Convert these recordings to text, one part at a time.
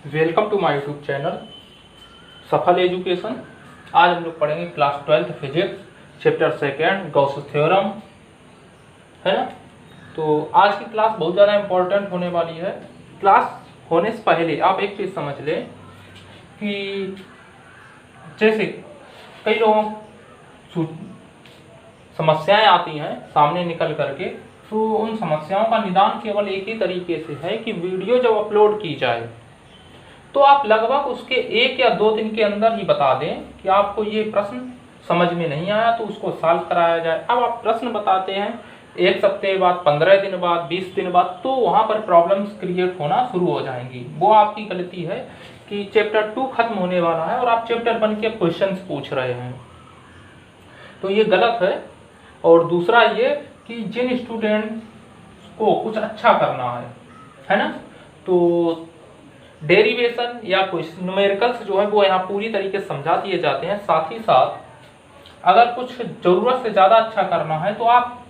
Welcome to my YouTube channel Safal education. आज हम लोग पढ़ेंगे class 12 physics chapter second Gauss theorem, है ना। तो आज की क्लास बहुत ज़्यादा इम्पोर्टेंट होने वाली है। क्लास होने से पहले आप एक चीज़ समझ लें कि जैसे कई लोगों समस्याएं आती हैं सामने निकल करके, तो उन समस्याओं का निदान केवल एक ही तरीके से है कि वीडियो जब अपलोड की जाए तो आप लगभग उसके 1 या 2 दिन के अंदर ही बता दें कि आपको ये प्रश्न समझ में नहीं आया, तो उसको सॉल्व कराया जाए। अब आप प्रश्न बताते हैं 1 सप्ताह बाद, 15 दिन बाद, 20 दिन बाद, तो वहाँ पर प्रॉब्लम्स क्रिएट होना शुरू हो जाएंगी। वो आपकी गलती है कि चैप्टर 2 खत्म होने वाला है और आप चैप्टर 1 के क्वेश्चंस पूछ रहे हैं, तो ये गलत है। और दूसरा ये कि जिन स्टूडेंट्स को कुछ अच्छा करना है ना, तो डेरिवेशन या कुछ न्यूमेरिकल्स जो है वो यहाँ पूरी तरीके से समझा दिए जाते हैं। साथ ही साथ अगर कुछ ज़रूरत से ज़्यादा अच्छा करना है तो आप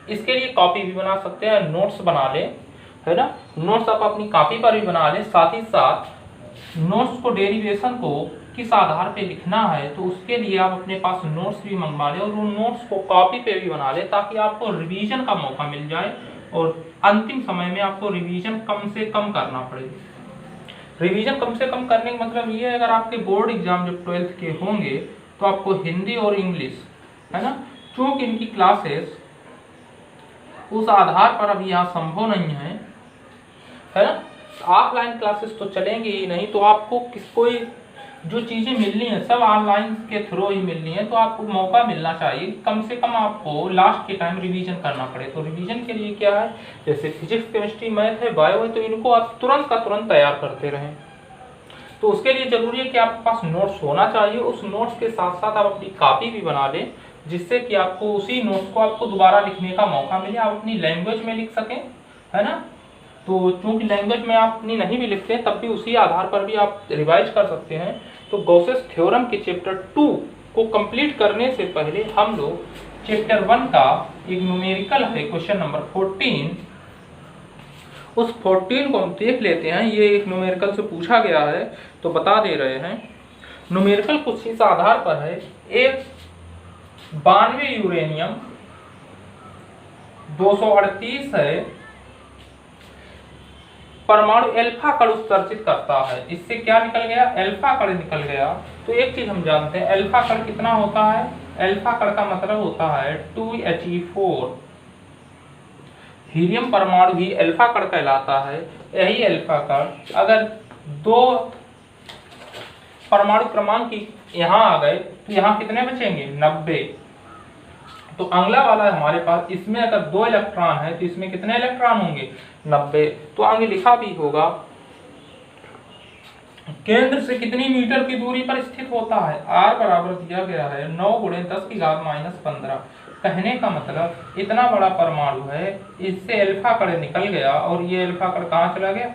इसके लिए कॉपी भी बना सकते हैं, नोट्स बना लें, है ना। नोट्स आप अपनी कॉपी पर भी बना लें। साथ ही साथ नोट्स को, डेरिवेशन को किस आधार पे लिखना है तो उसके लिए आप अपने पास नोट्स भी मंगवा लें और उन नोट्स को कॉपी पे भी बना लें, ताकि आपको रिवीजन का मौका मिल जाए और अंतिम समय में आपको रिवीजन कम से कम करना पड़े। रिवीजन कम से कम करने का मतलब ये है, अगर आपके बोर्ड एग्जाम जब 12th के होंगे तो आपको हिंदी और इंग्लिश, है ना, चूंकि इनकी क्लासेस उस आधार पर अभी यहाँ संभव नहीं है ना। ऑफलाइन क्लासेस तो चलेंगे ही नहीं, तो आपको कोई जो चीज़ें मिलनी है सब ऑनलाइन के थ्रू ही मिलनी है, तो आपको मौका मिलना चाहिए कम से कम आपको लास्ट के टाइम रिवीजन करना पड़े। तो रिवीजन के लिए क्या है, जैसे फिजिक्स, केमिस्ट्री, मैथ है, बायो है, तो इनको आप तुरंत का तुरंत तैयार करते रहें। तो उसके लिए जरूरी है कि आपके पास नोट्स होना चाहिए। उस नोट्स के साथ साथ आप अपनी कॉपी भी बना लें, जिससे कि आपको उसी नोट्स को आपको दोबारा लिखने का मौका मिले, आप अपनी लैंग्वेज में लिख सकें, है ना। तो चूंकि लैंग्वेज में आप अपनी नहीं भी लिखते तब भी उसी आधार पर भी आप रिवाइज कर सकते हैं। तो गॉसेस थ्योरम के चैप्टर 2 को कंप्लीट करने से पहले हम लोग चैप्टर 1 का एक न्यूमेरिकल है, क्वेश्चन नंबर 14, उस 14 को हम देख लेते हैं। ये एक न्यूमेरिकल से पूछा गया है तो बता दे रहे हैं। न्यूमेरिकल कुछ इस आधार पर है, एक 92 यूरेनियम 238 है परमाणु अल्फा कण उत्सर्जित करता है। इससे क्या निकल गया, अल्फा कण निकल गया। तो एक चीज हम जानते हैं, अल्फा कण कितना होता है, अल्फा कण का मतलब होता है 2He4। हीलियम परमाणु ही अल्फा कण कहलाता है। यही अल्फा कण अगर 2 परमाणु क्रमांक यहाँ आ गए तो यहाँ कितने बचेंगे, 90। तो अगला वाला हमारे पास, इसमें अगर 2 इलेक्ट्रॉन है तो इसमें कितने इलेक्ट्रॉन होंगे, 90। तो आगे लिखा भी होगा केंद्र से कितनी मीटर की दूरी पर स्थित होता है। R बराबर दिया गया है 9 × 10⁻⁻15। कहने का मतलब इतना बड़ा परमाणु है, इससे अल्फा कण निकल गया और ये अल्फा कण कहाँ चला गया,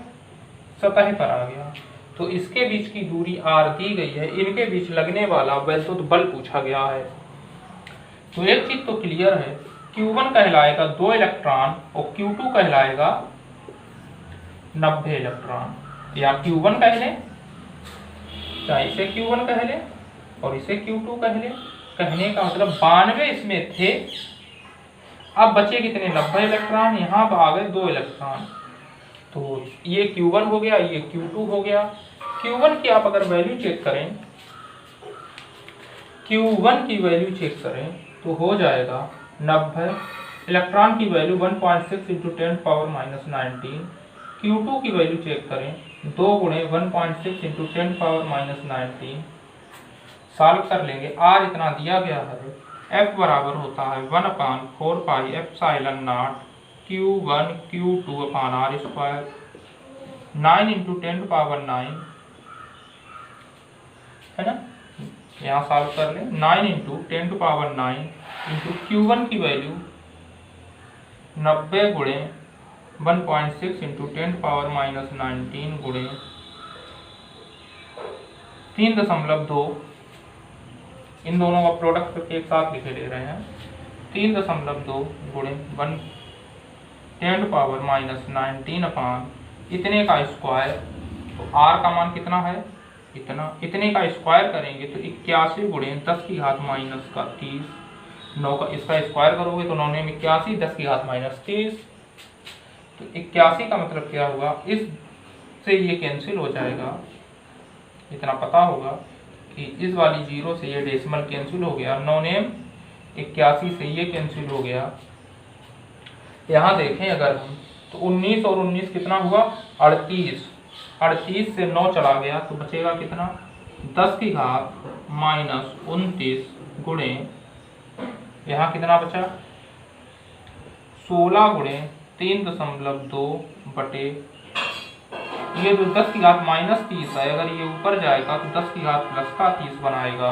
सतह पर आ गया। तो इसके बीच की दूरी R दी गई है, इनके बीच लगने वाला वैद्युत बल पूछा गया है। तो एक चीज तो क्लियर है, Q1 कहलाएगा 2 इलेक्ट्रॉन और Q2 कहलाएगा 90 इलेक्ट्रॉन, या Q1 कह लें, चाहे इसे Q1 कह लें और इसे Q2 कह लें। कहने का मतलब 92 इसमें थे, अब बचे कितने, 90 इलेक्ट्रॉन, यहाँ आ गए 2 इलेक्ट्रॉन। तो ये Q1 हो गया, ये Q2 हो गया। Q1 की आप अगर वैल्यू चेक करें, Q1 की वैल्यू चेक करें तो हो जाएगा 90। इलेक्ट्रॉन की वैल्यू 1.6 × 10⁻⁻19। Q2 की वैल्यू चेक करें, 2 × 1.6 × 10⁻⁻19। सॉल्व कर लेंगे। R इतना दिया गया है, F बराबर होता है 1/4πε0 Q1 Q2/R²। 9 × 10⁹, है ना। यहाँ सॉल्व कर लें, 9 × 10⁹ इंटू Q1 की वैल्यू 90 × 1.6 × 10⁻⁻19 × 3.2, इन दोनों का प्रोडक्ट करके एक साथ लिखे ले रहे हैं। 3.2 × 10⁻⁻19 इतने का स्क्वायर तो r का मान कितना है, इतना, इतने का स्क्वायर करेंगे तो 81 गुणे 10 की घात माइनस का 30, 9 का इसका स्क्वायर करोगे तो 9 में 81, 10 की घात माइनस 30, तो 81 का मतलब क्या होगा, इस से ये कैंसिल हो जाएगा। इतना पता होगा कि इस वाली जीरो से ये डेसिमल कैंसिल हो गया, 9 नेम 81 से ये कैंसिल हो गया। यहाँ देखें अगर हम तो 19 और 19 कितना हुआ 38, 38 से 9 चला गया तो बचेगा कितना 10 की घात माइनस 29 गुणे, यहाँ कितना बचा 16 गुणे 3.2 बटे ये जो 10 की घात माइनस 30 है, अगर ये ऊपर जाएगा तो 10 की घात प्लस का 30 बनाएगा,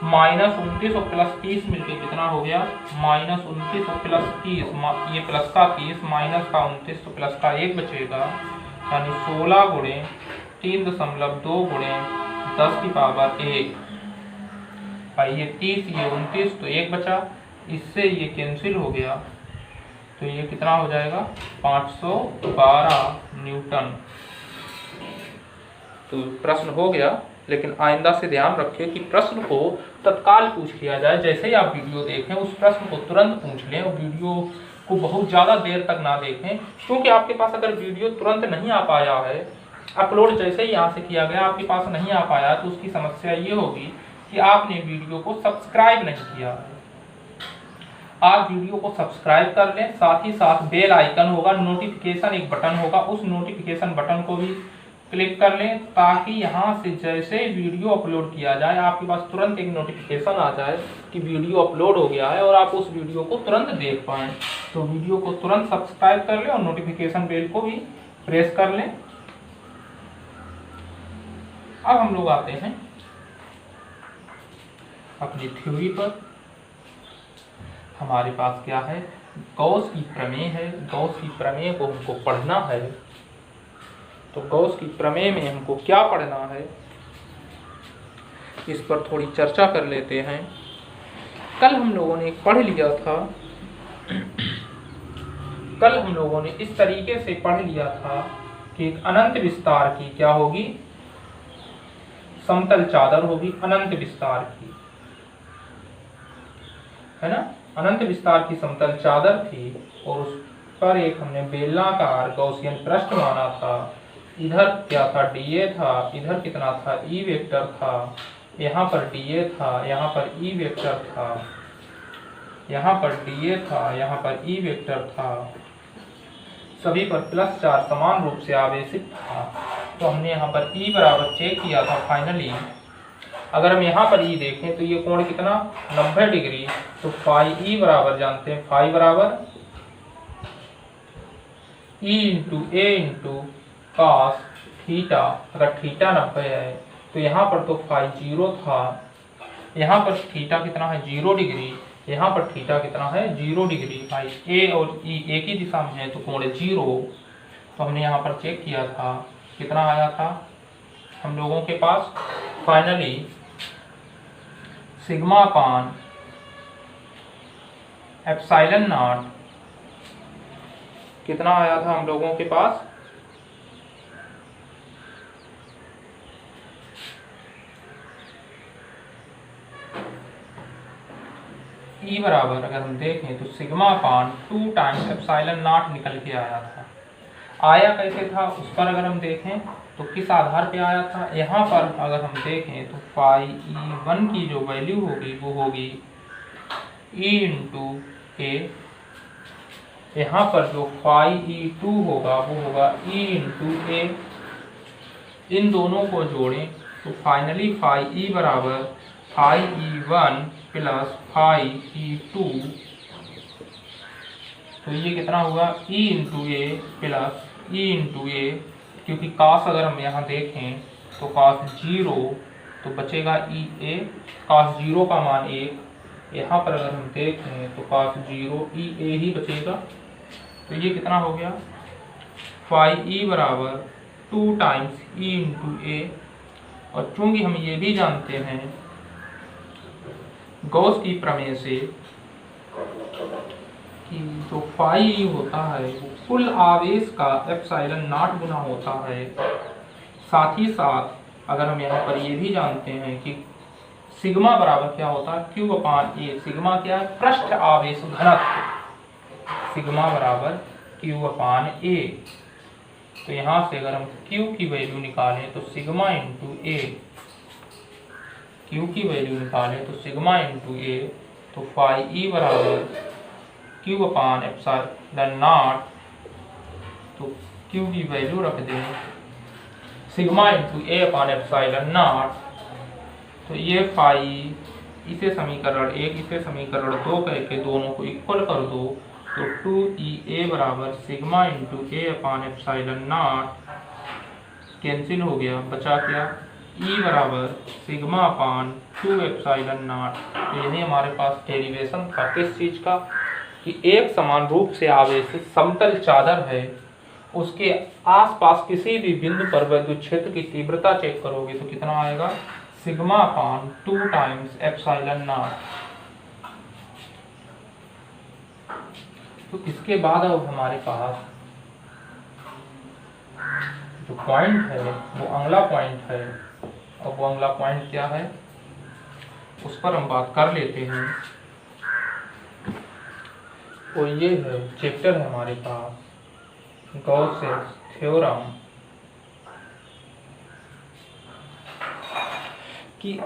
माइनस 29 और प्लस 30 मिलके कितना हो गया माइनस 29 और प्लस 30, ये प्लस का 30 माइनस का 29 तो प्लस का 1 बचेगा, यानी 16 गुणे 3.2 गुणे 10 की पावर 1, भाई ये 30 ये 29 तो 1 बचा, इससे ये कैंसिल हो गया तो ये कितना हो जाएगा 512 न्यूटन। तो प्रश्न हो गया, लेकिन आइंदा से ध्यान रखिए कि प्रश्न को तत्काल पूछ लिया जाए, जैसे ही आप वीडियो देखें उस प्रश्न को तुरंत पूछ लें और वीडियो को बहुत ज़्यादा देर तक ना देखें, क्योंकि आपके पास अगर वीडियो तुरंत नहीं आ पाया है, अपलोड जैसे ही यहाँ से किया गया आपके पास नहीं आ पाया तो उसकी समस्या ये होगी कि आपने वीडियो को सब्सक्राइब नहीं किया है। आप वीडियो को सब्सक्राइब कर लें, साथ ही साथ बेल आइकन होगा, नोटिफिकेशन एक बटन होगा, उस नोटिफिकेशन बटन को भी क्लिक कर लें ताकि यहाँ से जैसे वीडियो अपलोड किया जाए आपके पास तुरंत एक नोटिफिकेशन आ जाए कि वीडियो अपलोड हो गया है और आप उस वीडियो को तुरंत देख पाएँ। तो वीडियो को तुरंत सब्सक्राइब कर लें और नोटिफिकेशन बेल को भी प्रेस कर लें। अब हम लोग आते हैं अपनी थ्योरी पर। हमारे पास क्या है, गॉस की प्रमेय है, गॉस की प्रमेय को हमको पढ़ना है। तो गॉस की प्रमेय में हमको क्या पढ़ना है, इस पर थोड़ी चर्चा कर लेते हैं। कल हम लोगों ने पढ़ लिया था, कल हम लोगों ने इस तरीके से पढ़ लिया था कि एक अनंत विस्तार की क्या होगी, समतल चादर होगी अनंत विस्तार की, है ना, अनंत विस्तार की समतल चादर थी और उस पर एक हमने बेलनाकार गॉसियन पृष्ठ माना था। इधर क्या था dA था, इधर कितना था E वेक्टर था, यहाँ पर dA था, यहाँ पर E वेक्टर था, यहाँ पर dA था, यहाँ पर E वेक्टर था, सभी पर प्लस चार्ज समान रूप से आवेशित था। तो हमने यहाँ पर E बराबर चेक किया था फाइनली। अगर हम यहाँ पर E देखें तो ये कोण कितना 90 डिग्री, तो फाई E बराबर जानते हैं, फाई बराबर E into A into cos theta. अगर थीटा 90 है तो यहाँ पर तो फाई 0 था, यहाँ पर थीटा कितना है 0 डिग्री, यहाँ पर थीटा कितना है 0 डिग्री। भाई A और E एक ही दिशा में है तो कोण 0। तो हमने यहाँ पर चेक किया था कितना आया था हम लोगों के पास finally sigma upon epsilon naught कितना आया था हम लोगों के पास E बराबर अगर हम देखें तो sigma upon 2 times epsilon not निकल के आया था। आया कैसे था उस पर अगर हम देखें तो किस आधार पे आया था, यहाँ पर अगर हम देखें तो फाई E1 की जो वैल्यू होगी वो होगी E इंटू ए, यहाँ पर जो फाई E2 होगा वो होगा E इंटू ए। इन दोनों को जोड़ें तो फाइनली फाई E बराबर phi E1 plus phi E2, तो ये कितना होगा E into A plus E into A, क्योंकि cos अगर हम यहाँ देखें तो cos 0 तो बचेगा E a, cos 0 का मान 1, यहाँ पर अगर हम देखें तो cos 0 E a ही बचेगा। तो ये कितना हो गया फाई E बराबर 2 टाइम्स E इंटू ए। और चूंकि हम ये भी जानते हैं गॉस की प्रमेय से कि जो फाई होता है वो कुल आवेश का एप्सिलॉन नॉट गुना होता है साथ ही साथ अगर हम यहाँ पर ये भी जानते हैं कि सिग्मा बराबर क्या होता है, Q अपान A। सिग्मा क्या है, पृष्ठ आवेश घनत्व। सिग्मा बराबर Q अपान A। तो यहाँ से अगर हम Q की वैल्यू निकालें तो सिग्मा इंटू A, Q की वैल्यू निकालें तो सिग्मा इंटू A, तो फाई E बराबर Q अपान एप्सिलॉन नॉट। तो Q की वैल्यू रख दें sigma into A upon epsilon naught. तो ये फाई, इसे समीकरण 1 इसे समीकरण 2 करके दोनों को इक्वल कर दो, तो 2EA बराबर sigma into A upon epsilon not cancel हो गया, बचा क्या, E बराबर सिग्मा अपान 2 एप्सिलॉन नॉट। तो यही हमारे पास डेरिवेशन था किस चीज़ का, कि एक समान रूप से आवेशित समतल चादर है, उसके आसपास किसी भी बिंदु पर विद्युत क्षेत्र की तीव्रता चेक करोगे तो कितना आएगा, sigma upon 2 times epsilon naught. तो इसके बाद अब हमारे पास जो पॉइंट है वो अगला पॉइंट है, और वो अगला पॉइंट क्या है उस पर हम बात कर लेते हैं। तो ये है चैप्टर है हमारे पास गॉसेस थ्योरम, कि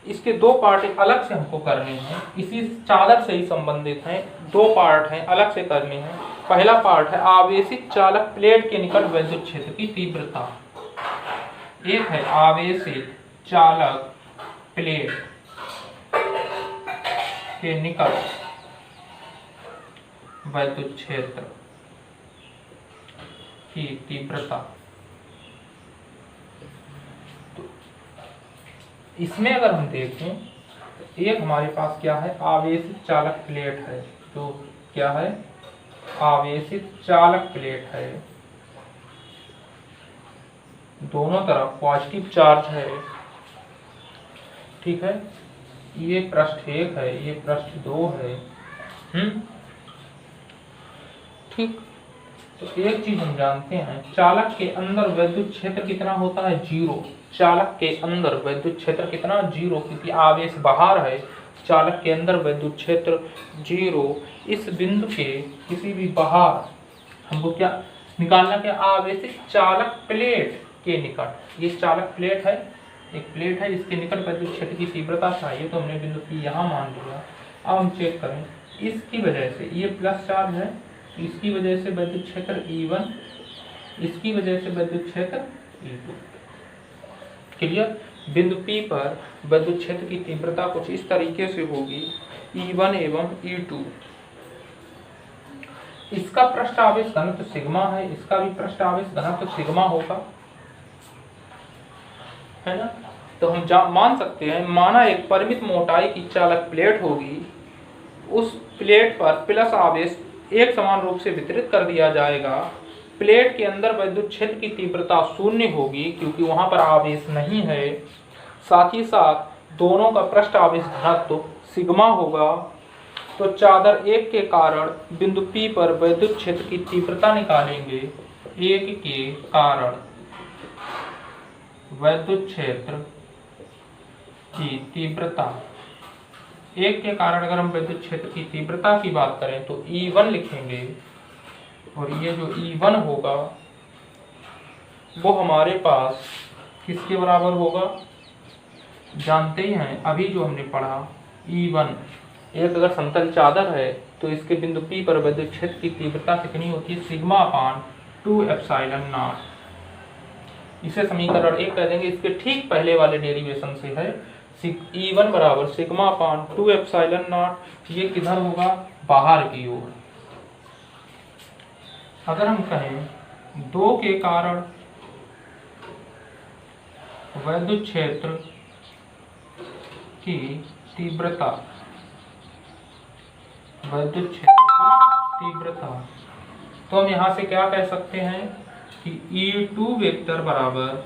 इसके दो पार्ट अलग से हमको करने हैं, इसी चादर से ही संबंधित हैं, दो पार्ट हैं अलग से करने हैं। पहला पार्ट है आवेशित चालक प्लेट के निकट विद्युत क्षेत्र की तीव्रता। एक है आवेशित चालक प्लेट के निकट विद्युत क्षेत्र की तीव्रता। तो इसमें अगर हम देखें, एक हमारे पास क्या है, आवेशित चालक प्लेट है, जो क्या है, आवेशित चालक प्लेट है, दोनों तरफ पॉजिटिव चार्ज है, ठीक है। ये पृष्ठ 1 है, ये पृष्ठ 2 है, ठीक। तो एक चीज हम जानते हैं, चालक के अंदर विद्युत क्षेत्र कितना होता है, 0। चालक के अंदर विद्युत क्षेत्र कितना, 0, क्योंकि आवेश बाहर है। चालक के अंदर विद्युत क्षेत्र 0। इस बिंदु के किसी भी बाहर हमको क्या निकालना, क्या, आवेशित चालक प्लेट के निकट। ये चालक प्लेट है, एक प्लेट है, इसके निकट विद्युत क्षेत्र की तीव्रता चाहिए, तो हमने बिंदु P यहाँ मान लिया। अब हम चेक करें, इसकी वजह से ये प्लस चार्ज है, इसकी वजह से विद्युत क्षेत्र E1, इसकी वजह से विद्युत क्षेत्र E2। क्लियर। बिंदु P पर विद्युत क्षेत्र की तीव्रता कुछ इस तरीके से होगी, E1 एवं E2। इसका पृष्ठ आवेश घनत्व सिग्मा है, इसका भी पृष्ठ आवेश घनत्व सिग्मा होगा, है ना। तो हम मान सकते हैं, माना एक परिमित मोटाई की चालक प्लेट होगी, उस प्लेट पर प्लस आवेश एक समान रूप से वितरित कर दिया जाएगा। प्लेट के अंदर विद्युत क्षेत्र की तीव्रता 0 होगी, क्योंकि वहां पर आवेश नहीं है। साथ ही साथ दोनों का पृष्ठ आवेश घनत्व सिग्मा होगा। तो चादर 1 के कारण बिंदु P पर विद्युत क्षेत्र की तीव्रता निकालेंगे। 1 के कारण विद्युत क्षेत्र की तीव्रता, 1 के कारण अगर हम विद्युत क्षेत्र की तीव्रता की बात करें तो E1 लिखेंगे, और ये जो E1 होगा वो हमारे पास किसके बराबर होगा, जानते ही हैं अभी जो हमने पढ़ा। E1, एक अगर समतल चादर है तो इसके बिंदु P पर विद्युत क्षेत्र की तीव्रता कितनी होती है, सिग्मा अपान 2 एप्सिलॉन नॉट। इसे समीकरण 1 कह देंगे। इसके ठीक पहले वाले डेरिवेशन से है, E1 बराबर सिग्मा अपान 2 एप्सिलॉन नॉट। ये किधर होगा, बाहर की ओर। अगर हम कहें 2 के कारण विद्युत क्षेत्र की तीव्रता, विद्युत क्षेत्र की तीव्रता, तो हम यहां से क्या कह सकते हैं कि E2 वेक्टर बराबर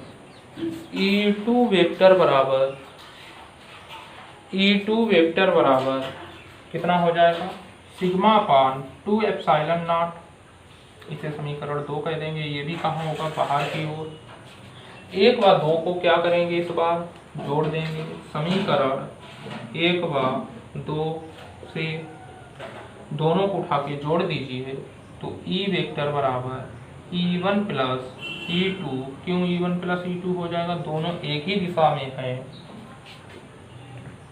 कितना हो जाएगा, सिग्मा अपान 2 एप्सिलॉन नॉट। इसे समीकरण 2 कह देंगे। ये भी कहाँ होगा, बाहर की ओर। 1 व 2 को क्या करेंगे, इस बार जोड़ देंगे। समीकरण 1 व 2 से दोनों को उठा के जोड़ दीजिए, तो ई वेक्टर बराबर E1 प्लस E2। क्यों E1 प्लस E2 हो जाएगा, दोनों एक ही दिशा में हैं।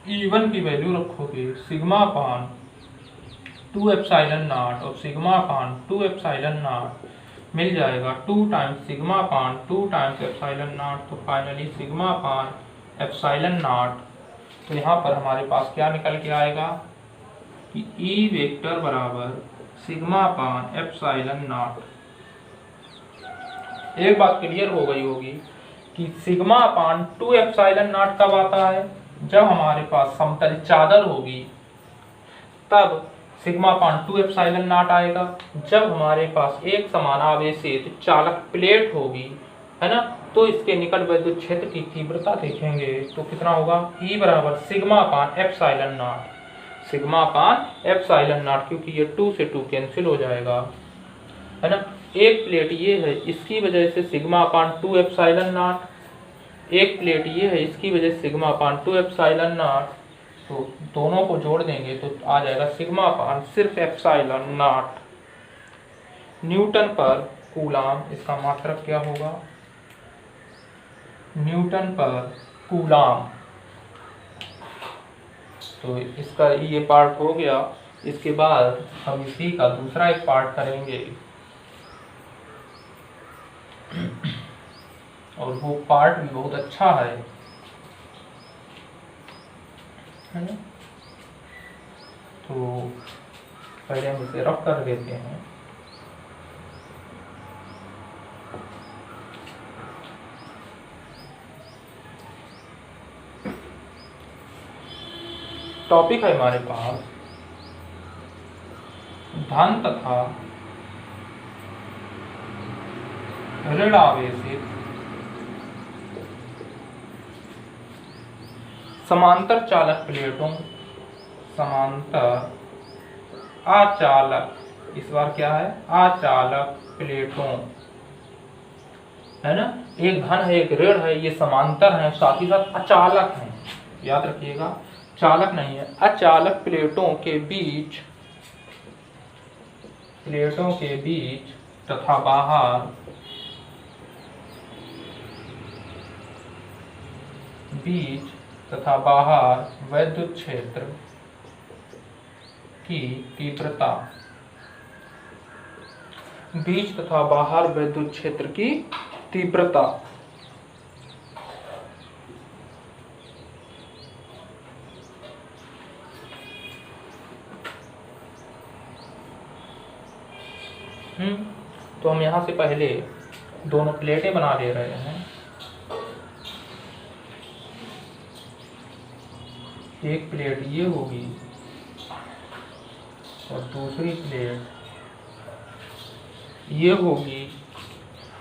E1 की वैल्यू रखोगे सिग्मा अपान 2 एप्सिलॉन नॉट और सिग्मा अपान 2 एप्सिलॉन नॉट मिल जाएगा 2 times sigma upon 2 times epsilon naught, तो finally sigma upon epsilon naught. तो यहाँ पर हमारे पास क्या निकल के आएगा कि ई वेक्टर बराबर सिग्मा अपान एप्सिलॉन नॉट। एक बात क्लियर हो गई होगी कि सिग्मा अपान 2 एप्सिलॉन नॉट कब आता है, जब हमारे पास समतल चादर होगी, तब सिग्मा अपान 2 एप्सिलॉन नॉट आएगा। जब हमारे पास एक समान आवेशित चालक प्लेट होगी, है ना, तो इसके निकट विद्युत क्षेत्र की तीव्रता देखेंगे तो कितना होगा, ई बराबर sigma upon epsilon not. Sigma upon epsilon not, क्योंकि ये 2 से 2 कैंसिल हो जाएगा, है ना। एक प्लेट ये है, इसकी वजह से सिग्मा अपान 2 एप्सिलॉन नॉट। एक प्लेट ये है, इसकी वजह से सिग्मा अपान 2 एप्सिलॉन नॉट। तो दोनों को जोड़ देंगे तो आ जाएगा सिग्मा अपान सिर्फ एप्सिलॉन नॉट। न्यूटन पर कूलाम, इसका मात्रक क्या होगा, न्यूटन पर कूलाम। तो इसका ये पार्ट हो गया। इसके बाद हम इसी का दूसरा एक पार्ट करेंगे और वो पार्ट भी बहुत अच्छा है ना। तो पहले हम इसे रफ कर देते हैं। टॉपिक है हमारे पास धन तथा ऋण आवेशित समांतर चालक प्लेटों, समांतर अचालक, इस बार क्या है, अचालक प्लेटों, है ना। एक धन है एक ऋण है, ये समांतर है, साथ ही साथ अचालक है, याद रखिएगा, चालक नहीं है। अचालक प्लेटों के बीच तथा बाहर विद्युत क्षेत्र की तीव्रता, बीच तथा बाहर विद्युत क्षेत्र की तीव्रता तो हम यहाँ से पहले दोनों प्लेटें बना ले रहे हैं। एक प्लेट ये होगी और दूसरी प्लेट ये होगी।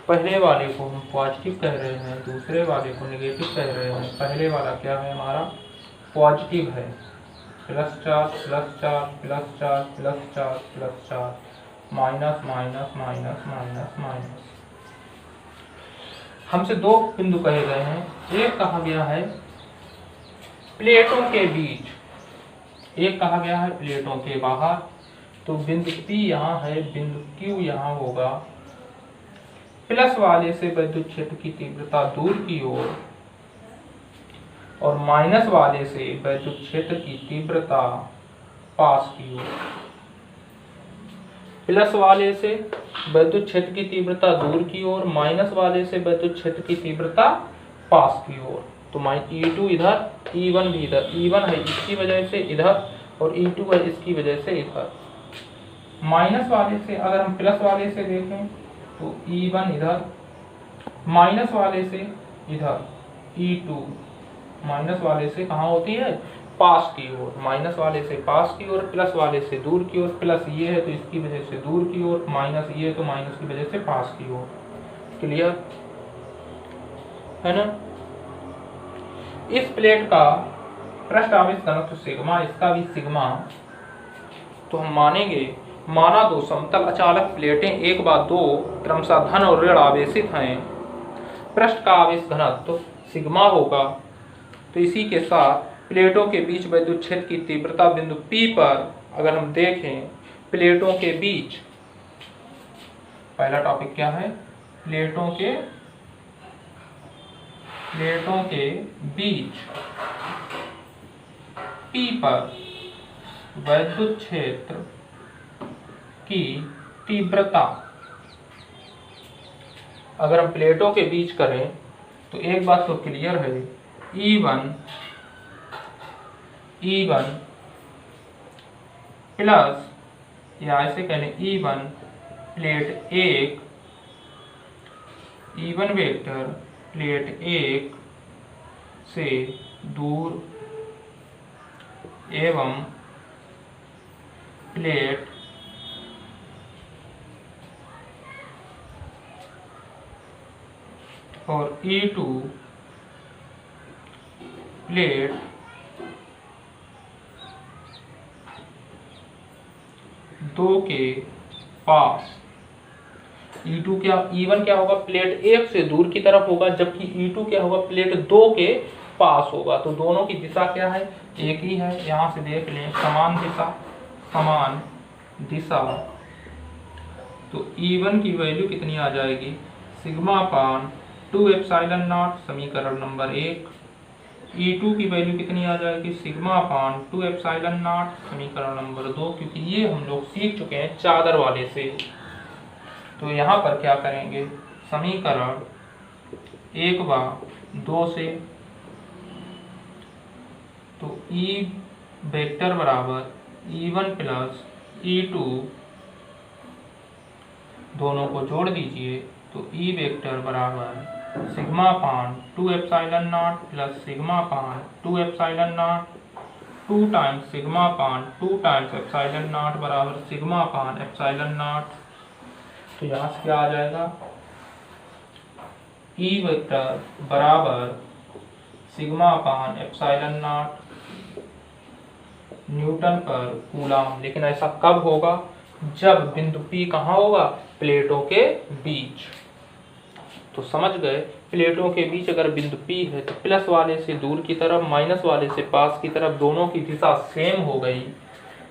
पहले वाले को हम पॉजिटिव कह रहे हैं, दूसरे वाले को नेगेटिव कह रहे हैं। पहले वाला क्या है हमारा, पॉजिटिव है, plus charge plus charge plus charge plus charge plus charge, minus minus minus minus minus. हमसे दो बिंदु कहे गए हैं। एक कहा गया है प्लेटों के बीच, एक कहा गया है प्लेटों के बाहर। तो बिंदु P यहाँ है, बिंदु Q यहाँ होगा। प्लस वाले से विद्युत क्षेत्र की तीव्रता दूर की ओर और माइनस वाले से विद्युत क्षेत्र की तीव्रता पास की ओर। प्लस वाले से विद्युत क्षेत्र की तीव्रता दूर की ओर, माइनस वाले से विद्युत क्षेत्र की तीव्रता पास की ओर। तो E2 इधर, E1 भी इधर। E1 है इसकी वजह से इधर और E2 है इसकी वजह से इधर। माइनस वाले से अगर हम प्लस वाले से देखें तो E1 इधर, माइनस वाले से इधर E2, माइनस वाले से कहाँ होती है, पास की ओर। माइनस वाले से पास की ओर, प्लस वाले से दूर की ओर। प्लस ये है तो इसकी वजह से दूर की ओर, माइनस ये है तो माइनस की वजह से पास की ओर। क्लियर है ना। इस प्लेट का पृष्ठ आवेश घनत्व सिग्मा, इसका भी सिग्मा। तो हम मानेंगे, माना दो समतल अचालक प्लेटें 1 व 2 क्रमशः धन और ऋण आवेशित हैं, पृष्ठ का आवेश घनत्व सिग्मा होगा। तो इसी के साथ प्लेटों के बीच विद्युत क्षेत्र की तीव्रता बिंदु P पर अगर हम देखें, प्लेटों के बीच, पहला टॉपिक क्या है, प्लेटों के बीच P पर विद्युत क्षेत्र की तीव्रता अगर हम प्लेटों के बीच करें तो एक बात तो क्लियर है, E1 प्लस, या ऐसे कह लें E1 plate 1, E1 vector plate 1 से दूर एवं प्लेट और E2 प्लेट दो के पास। E2 क्या, E1 क्या होगा, प्लेट 1 से दूर की तरफ होगा, जबकि E2 क्या होगा, प्लेट 2 के पास होगा। तो दोनों की दिशा क्या है, एक ही है। यहाँ से देख लें, समान दिशा। तो E1 की वैल्यू कितनी आ जाएगी, सिग्मा अपान 2 एप्सिलॉन नॉट, समीकरण नंबर 1। E2 की वैल्यू कितनी आ जाएगी, सिग्मा अपान 2 एप्सिलॉन नॉट, समीकरण नंबर 2, क्योंकि ये हम लोग सीख चुके हैं चादर वाले से। तो यहाँ पर क्या करेंगे, समीकरण 1 व 2 से, तो E वेक्टर बराबर E1 प्लस E2, दोनों को जोड़ दीजिए, तो E वेक्टर बराबर sigma upon 2 epsilon not plus sigma upon 2 epsilon not, 2 times sigma upon 2 times epsilon not बराबर सिग्मा अपान एप्सिलॉन नॉट। तो यहाँ से क्या आ जाएगा, E वेक्टर बराबर sigma upon epsilon not Newton पर कूलम। लेकिन ऐसा कब होगा, जब बिंदु P कहाँ होगा, प्लेटों के बीच। तो समझ गए, प्लेटों के बीच अगर बिंदु P है तो प्लस वाले से दूर की तरफ, माइनस वाले से पास की तरफ, दोनों की दिशा सेम हो गई।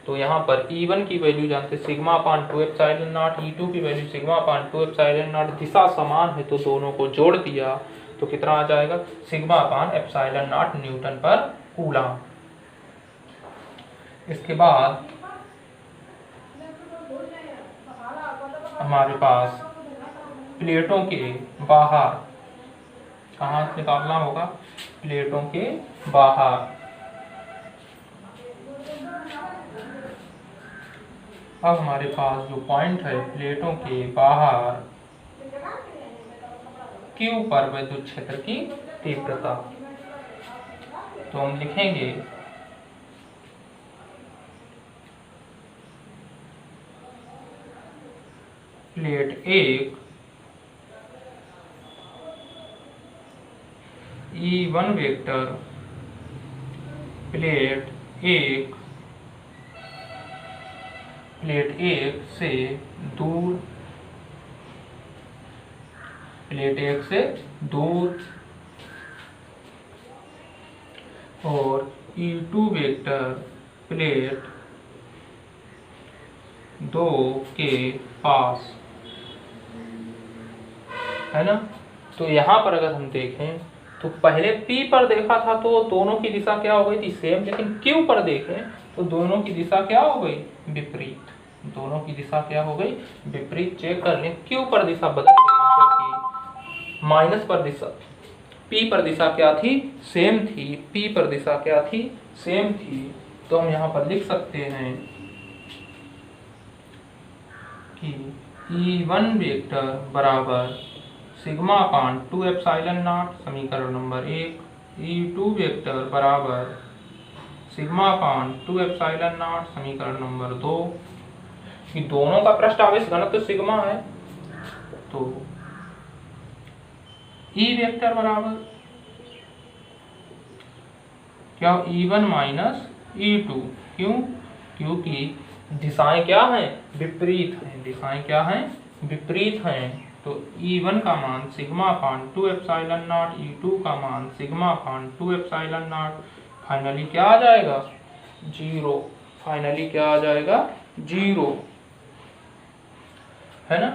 तो यहाँ पर E1 की वैल्यू जानते sigma upon 2 epsilon naught, E2 की value sigma upon 2 epsilon naught, दिशा समान है तो दोनों को जोड़ दिया, तो कितना आ जाएगा, sigma upon epsilon not Newton पर कूलम। इसके बाद हमारे पास प्लेटों के बाहर, कहाँ निकालना होगा, प्लेटों के बाहर। अब हमारे पास जो पॉइंट है, प्लेटों के बाहर Q पर विद्युत क्षेत्र की तीव्रता, तो हम लिखेंगे प्लेट 1 E1 वेक्टर प्लेट 1 से दूर, प्लेट 1 से दूर, और E2 वेक्टर प्लेट 2 के पास, है ना। तो यहाँ पर अगर हम देखें तो पहले P पर देखा था तो दोनों की दिशा क्या हो गई थी, सेम, लेकिन Q पर देखें तो दोनों की दिशा क्या हो गई, विपरीत। दोनों की दिशा क्या हो गई, विपरीत। चेक कर लें, Q पर दिशा बदल गई, जबकि माइनस पर दिशा, P पर दिशा क्या थी, सेम थी, P पर दिशा क्या थी, सेम थी। तो हम यहाँ पर लिख सकते हैं कि E1 वेक्टर बराबर सिग्मा अपान 2 एप्सिलॉन नॉट, समीकरण नंबर 1। E2 वेक्टर बराबर सिग्मा अपान 2 एप्सिलॉन नॉट, समीकरण नंबर 2। कि दोनों का पृष्ठ आवेश घनत्व तो सिग्मा है, तो E वेक्टर बराबर क्या, E1 माइनस E2। क्यों, क्योंकि दिशाएं क्या हैं, विपरीत हैं। दिशाएं क्या हैं, विपरीत हैं। तो E1 का मान sigma upon 2 epsilon naught, E2 का मान sigma upon 2 epsilon not. Finally क्या आ जाएगा? 0। फाइनली क्या आ जाएगा? 0, है ना।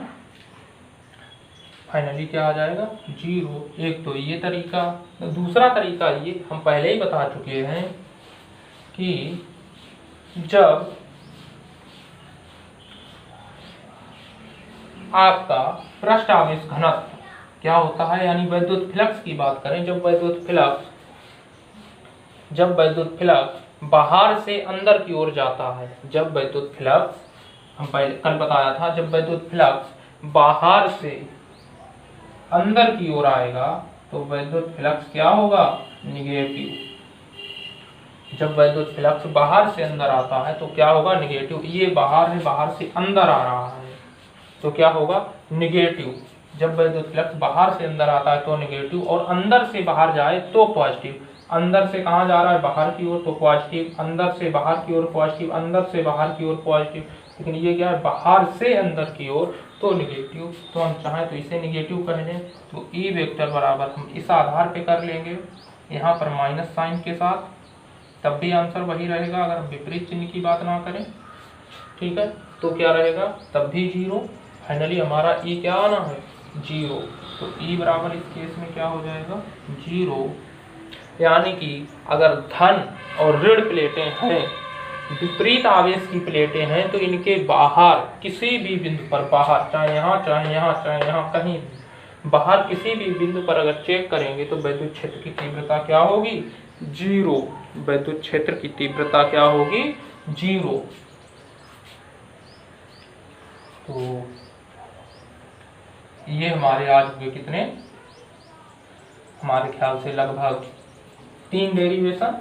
फाइनली क्या आ जाएगा? 0। एक तो ये तरीका। दूसरा तरीका ये हम पहले ही बता चुके हैं कि जब आपका पृष्ठ आवेश घनत्व क्या होता है, यानी वैद्युत फ्लक्स की बात करें, जब वैद्युत फ्लक्स बाहर से अंदर की ओर जाता है, जब वैद्युत फ्लक्स, हम पहले कल बताया था, जब वैद्युत फ्लक्स बाहर से अंदर की ओर आएगा तो वैद्युत फ्लक्स क्या होगा? निगेटिव। जब वैद्युत फ्लक्स बाहर से अंदर आता है तो क्या होगा? निगेटिव। ये बाहर है, बाहर से अंदर आ रहा है तो क्या होगा? निगेटिव। जब वैद्युत फ्लक्स बाहर से अंदर आता है तो निगेटिव, और अंदर से बाहर जाए तो पॉजिटिव। अंदर से कहाँ जा रहा है? बाहर की ओर, तो पॉजिटिव। अंदर से बाहर की ओर पॉजिटिव, अंदर से बाहर की ओर पॉजिटिव। लेकिन ये क्या है? बाहर से अंदर की ओर तो निगेटिव। तो हम चाहें तो इसे निगेटिव कह लें, तो ई वेक्टर बराबर हम इस आधार पे कर लेंगे, यहाँ पर माइनस साइन के साथ, तब भी आंसर वही रहेगा अगर हम विपरीत चिन्ह की बात ना करें। ठीक है, तो क्या रहेगा? तब भी 0। फाइनली हमारा ई क्या आना है? 0। तो ई बराबर इस केस में क्या हो जाएगा? 0। यानी कि अगर धन और ऋण प्लेटें हैं, विपरीत आवेश की प्लेटें हैं, तो इनके बाहर किसी भी बिंदु पर, बाहर चाहे यहाँ चाहे यहाँ चाहे यहाँ, कहीं बाहर किसी भी बिंदु पर अगर चेक करेंगे तो वैद्युत क्षेत्र की तीव्रता क्या होगी? 0। वैद्युत क्षेत्र की तीव्रता क्या होगी? 0। तो ये हमारे आज हुए कितने? हमारे ख्याल से लगभग 3 डेरिवेशन,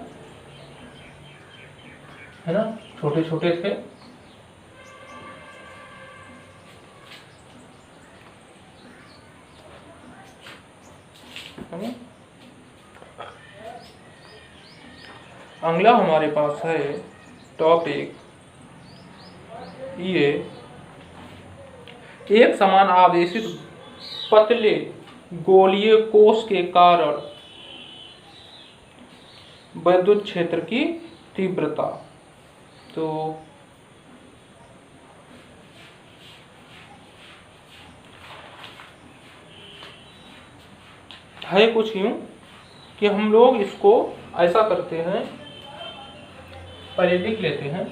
है ना, छोटे छोटे थे। अगला हमारे पास है टॉपिक ये एक समान आवेशित पतले गोलीय कोश के कारण वैद्युत क्षेत्र की तीव्रता। तो है कुछ यूं कि हम लोग इसको ऐसा करते हैं, पहले लिख लेते हैं,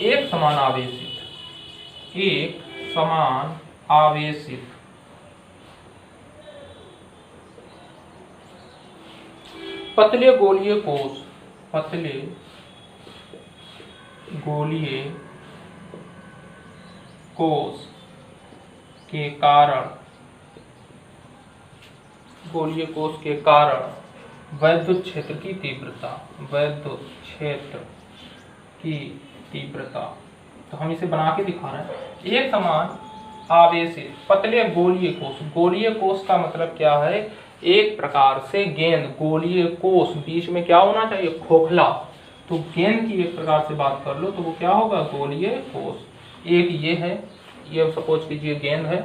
एक समान आवेशित पतले गोलीय कोश के कारण वैद्युत क्षेत्र की तीव्रता। तो हम इसे बना के दिखा रहे हैं। एक समान आवेशित पतले गोलीय कोश का मतलब क्या है? एक प्रकार से गेंद, गोलीय कोश, बीच में क्या होना चाहिए? खोखला। तो गेंद की एक प्रकार से बात कर लो तो वो क्या होगा? गोलीय कोश। एक ये है, ये सपोज कीजिए गेंद है,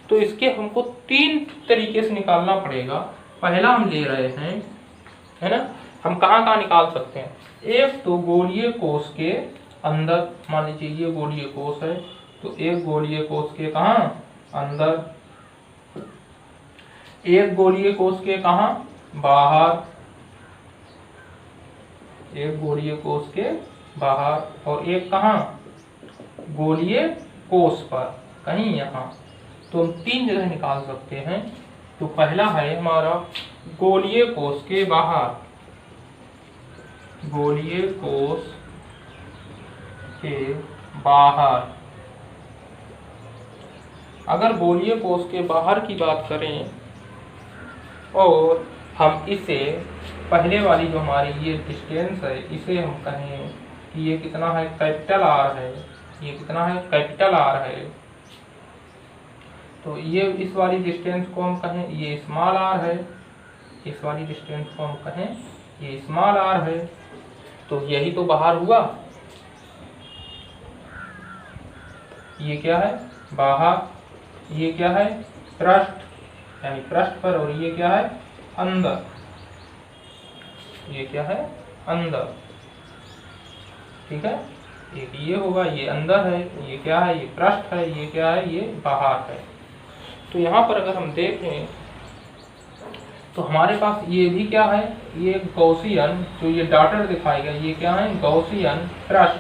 तो इसके हमको 3 तरीके से निकालना पड़ेगा। पहला हम ले रहे हैं, है ना, हम कहाँ निकाल सकते हैं? एक तो गोलीय कोश के अंदर, मान लीजिए ये गोलीय कोश है, तो एक गोलीय कोश के कहाँ? अंदर। एक गोलीय कोश के कहाँ? बाहर। एक गोलीय कोश के बाहर, और एक कहाँ? गोलीय कोश पर, कहीं यहाँ। तो हम 3 जगह निकाल सकते हैं। तो पहला है हमारा गोलीय कोश के बाहर, गोलीय कोश के बाहर। अगर गोलीय कोश के बाहर की बात करें और हम इसे, पहले वाली जो हमारी ये डिस्टेंस है, इसे हम कहें कि ये कितना है? कैपिटल आर है। ये कितना है? कैपिटल आर है। तो ये इस वाली डिस्टेंस को हम कहें ये स्मॉल आर है। इस वाली डिस्टेंस को हम कहें ये स्मॉल आर है। तो यही तो बाहर हुआ। ये क्या है? बाहर। ये क्या है? पृष्ठ यानी पृष्ठ पर। और ये क्या है? अंदर। ये क्या है? अंदर। ठीक है, एक ये होगा, ये अंदर है, ये क्या है? ये पृष्ठ है, ये क्या है? ये बाहर है। तो यहाँ पर अगर हम देखें तो हमारे पास ये भी क्या है? ये गॉसियन, जो ये डॉटेड दिखाएगा, ये क्या है? गॉसियन पृष्ठ।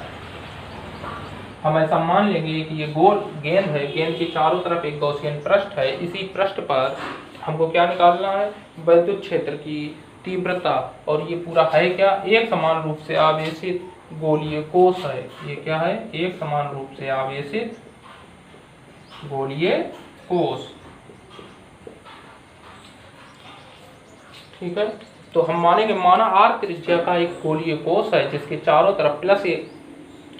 हम ऐसा मान लेंगे कि ये गोल गेंद है, गेंद के चारों तरफ एक गॉसियन पृष्ठ है। इसी पृष्ठ पर हमको क्या निकालना है? विद्युत क्षेत्र की तीव्रता। और ये पूरा है क्या? एक समान रूप से आवेशित गोलीय कोश है। ये क्या है? एक समान रूप से आवेशित गोलीय कोश। ठीक है, तो हम मानेंगे माना r त्रिज्या का एक गोलीय कोश है जिसके चारों तरफ प्लस एक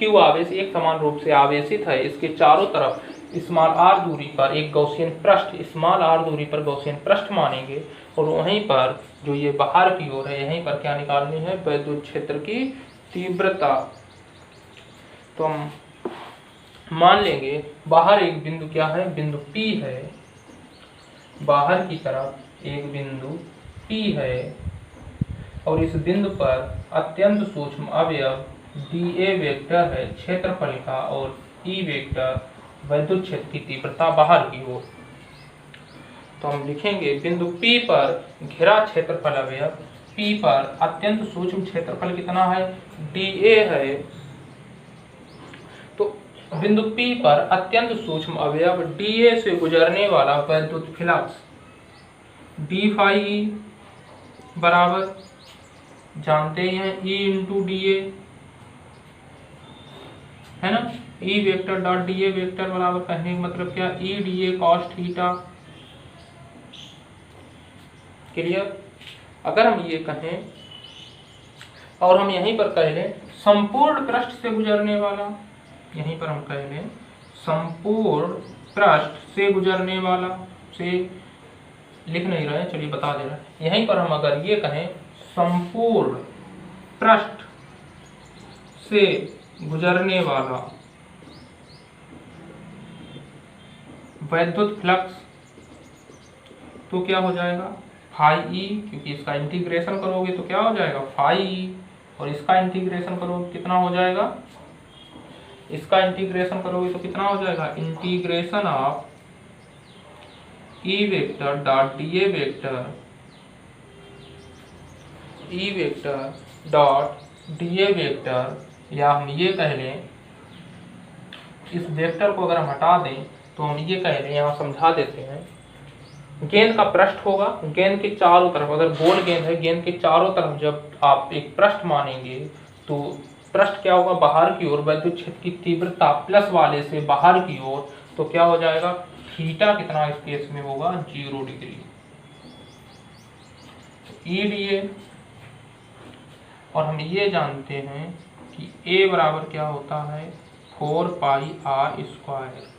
q आवेश एक समान रूप से आवेशित है। इसके चारों तरफ स्मॉल r दूरी पर एक गॉसियन पृष्ठ, स्मॉल r दूरी पर गॉसियन पृष्ठ मानेंगे। और वहीं पर जो ये बाहर की ओर है, यहीं पर क्या निकालनी है? विद्युत क्षेत्र की तीव्रता। तो हम मान लेंगे बाहर एक बिंदु क्या है? बिंदु P है। बाहर की तरफ एक बिंदु P है और इस बिंदु पर अत्यंत सूक्ष्म अवयव dA वेक्टर है क्षेत्रफल का, और E वेक्टर विद्युत क्षेत्र की तीव्रता बाहर की ओर। तो हम लिखेंगे बिंदु P पर घिरा क्षेत्रफल अवयव P पर अत्यंत सूक्ष्म क्षेत्रफल कितना है? dA है। तो बिंदु P पर अत्यंत सूक्ष्म अवयव dA से गुजरने वाला विद्युत फ्लक्स d फाई E बराबर जानते हैं E इंटू dA है ना। E vector dot dA vector बराबर कहने का मतलब क्या? E dA cos theta. Clear? अगर हम ये कहें और हम यहीं पर कह लें संपूर्ण पृष्ठ से गुजरने वाला, यहीं पर हम कह लें संपूर्ण पृष्ठ से गुजरने वाला, से लिख नहीं रहे, चलिए बता दे रहे हैं। यहीं पर हम अगर ये कहें संपूर्ण पृष्ठ से गुजरने वाला विद्युत फ्लक्स, तो क्या हो जाएगा? फाई ई, क्योंकि इसका इंटीग्रेशन करोगे तो क्या हो जाएगा? Phi E. और इसका इंटीग्रेशन करोगे कितना हो जाएगा? इसका इंटीग्रेशन करोगे तो कितना हो जाएगा? Integration of E vector dot dA vector, E vector dot dA vector, या हम ये कह लें इस वेक्टर को अगर हम हटा दें तो हम ये कह लें, यहाँ समझा देते हैं। गेंद का पृष्ठ होगा, गेंद के चारों तरफ, अगर गोल गेंद है, गेंद के चारों तरफ जब आप एक पृष्ठ मानेंगे तो पृष्ठ क्या होगा? बाहर की ओर। विद्युत क्षेत्र की तीव्रता प्लस वाले से बाहर की ओर, तो क्या हो जाएगा? थीटा कितना इस केस में होगा? 0 डिग्री। E dA, और हम ये जानते हैं कि A बराबर क्या होता है? 4 पाई r स्क्वायर।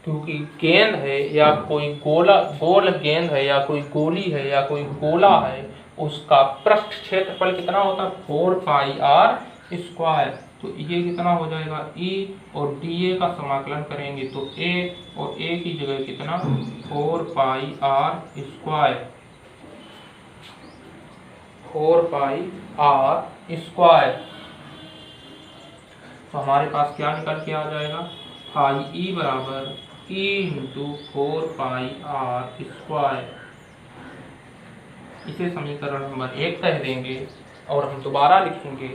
क्योंकि गेंद है या कोई गोल गेंद है या कोई गोली है या कोई गोला है, उसका पृष्ठ क्षेत्रफल कितना होता है? 4 पाई r स्क्वायर। तो ये कितना हो जाएगा? E और dA का समाकलन करेंगे तो A, और A की जगह कितना? 4 पाई r स्क्वायर, 4 पाई r स्क्वायर। तो हमारे पास क्या निकल के आ जाएगा? फाई E बराबर E इंटू 4 पाई r स्क्वायर। इसे समीकरण नंबर 1 कह देंगे। और हम दोबारा लिखेंगे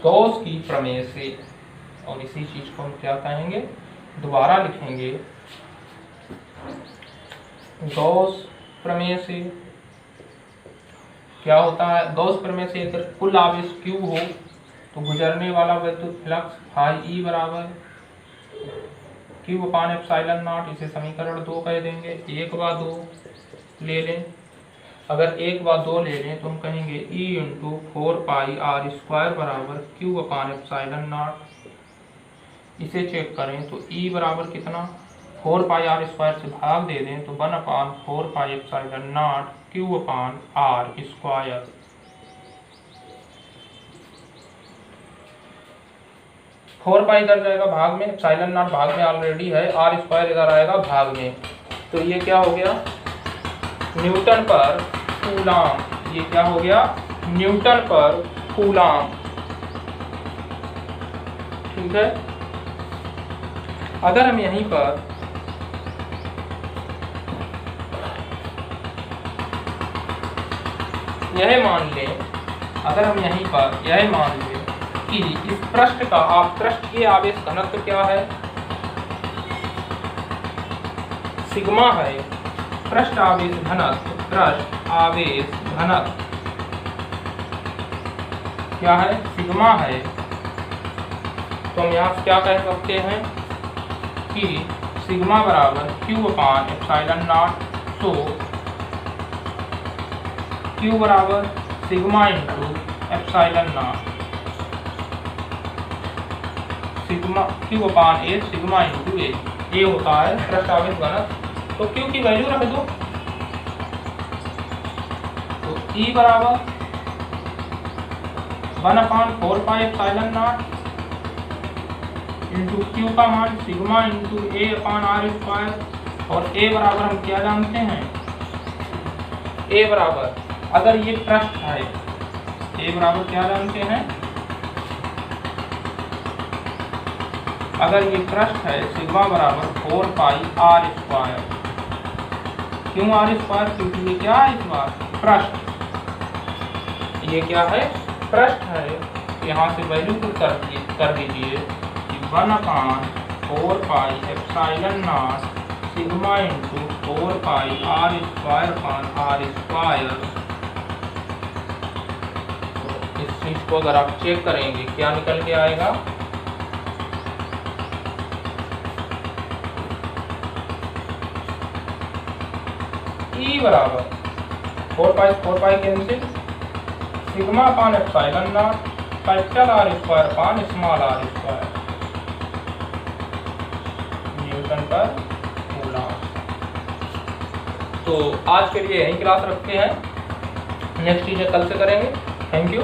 गॉस की प्रमेय से, और इसी चीज को हम क्या कहेंगे? दोबारा लिखेंगे गॉस प्रमेय से। क्या होता है गॉस प्रमेय से? अगर कुल आवेश Q हो तो गुजरने वाला विद्युत फ्लक्स फाई E बराबर Q अपान एप्सिलॉन नॉट। इसे समीकरण 2 कह देंगे। 1/2 ले लें, अगर 1/2 ले लें तो हम कहेंगे E इंटू 4 पाई r स्क्वायर बराबर Q अपान एप्सिलॉन नॉट। इसे चेक करें तो E बराबर कितना? 4 पाई r स्क्वायर से भाग दे दें तो 1/4 pi epsilon not Q upon r square. 4 पाई इधर जाएगा भाग में, एप्सिलॉन नॉट भाग में ऑलरेडी है, आर स्क्वायर इधर आएगा भाग में। तो ये क्या हो गया, न्यूटन पर कूलाम। ये क्या हो गया, न्यूटन पर कूलाम। ठीक है। अगर हम यहीं पर यह मान लें, अगर हम यहीं पर यह मान लें कि इस पृष्ठ का पृष्ठ के आवेश घनत्व क्या है, सिग्मा है। पृष्ठ आवेश घनत्व, पृष्ठ आवेश घनत्व क्या है, सिग्मा है। तो हम यहाँ से क्या कह सकते हैं कि सिग्मा बराबर क्यू अपान एप्सिलॉन नॉट। तो क्यू बराबर sigma into epsilon not, sigma Q upon A sigma into A होता है पृष्ठ आवेश घनत्व। तो क्यू की वैल्यू रख दो, तो ई बराबर 1/4 pi epsilon not into Q का मान sigma into A upon R square. और ए बराबर हम क्या जानते हैं, ए बराबर अगर ये पृष्ठ है, ए बराबर क्या जानते हैं, अगर ये पृष्ठ है सिग्मा बराबर 4 पाई आर स्क्वायर। क्यों आर स्क्वायर, क्योंकि ये क्या है इस बार पृष्ठ, ये क्या है पृष्ठ है। यहाँ से वैल्यू पुट कर दीजिए कि 1/4 pi epsilon not sigma into 4 pi R square upon R square. इस चीज को अगर आप चेक करेंगे क्या निकल के आएगा, ई बराबर 4 pi cancel, sigma upon epsilon not capital R square upon small R square newton per coulomb. तो आज के लिए यही क्लास रखते हैं, नेक्स्ट चीजें कल से करेंगे। Thank you.